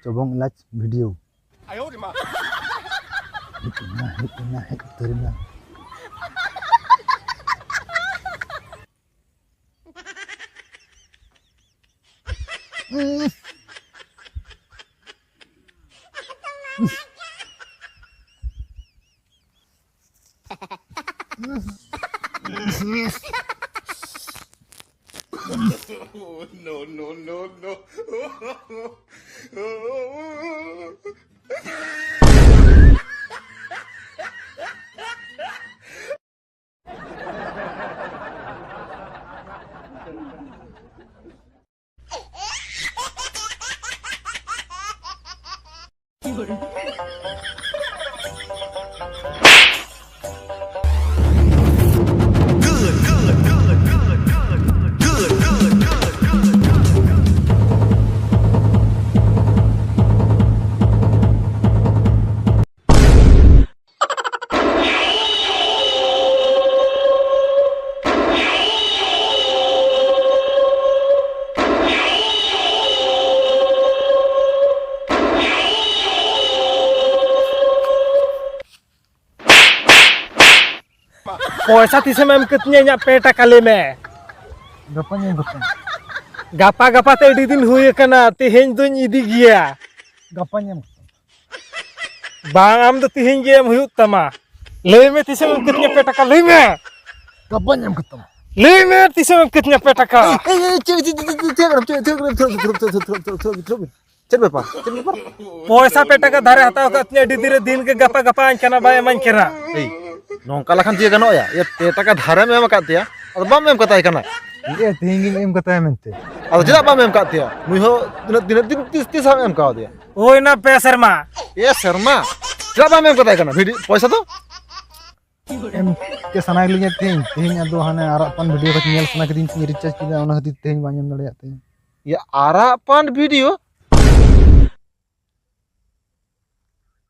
Cobong Elaj video. Ayo di mana? Hit terima. No, no, no, no. पैसा तीसे में कितने nya PETA kali में Gapanya yang betul. गपा ते eddy दिन हुई कना तिहें दुन इदी गिया Gapanya yang betul. बांग आम तो तिहें गे हम हुई तमा ले में तीसे में कितने पेटा का ले में Gapanya yang betul. ले में तीसे में कितने पेटा का Cek berapa? पैसा पेटा का धारे हताओ कितने एडी दिन के गपा कना बाय मन केरा Nongkala kan dia gano ya. Ya taka dhara me em kat dia. Ado bam em katai kana. Iya tinggi em katai mente. Ado jeda bam em kat dia. Muiho din tis em ka dia. ओय ना पैसर मा Ya serma. Jeda bam em katai kana. Video paisa to? Em ke sana linya ting ado hane arapan video ka nyel sana kedin recharge kida ona hati ting banyam daleat. Ya arapan video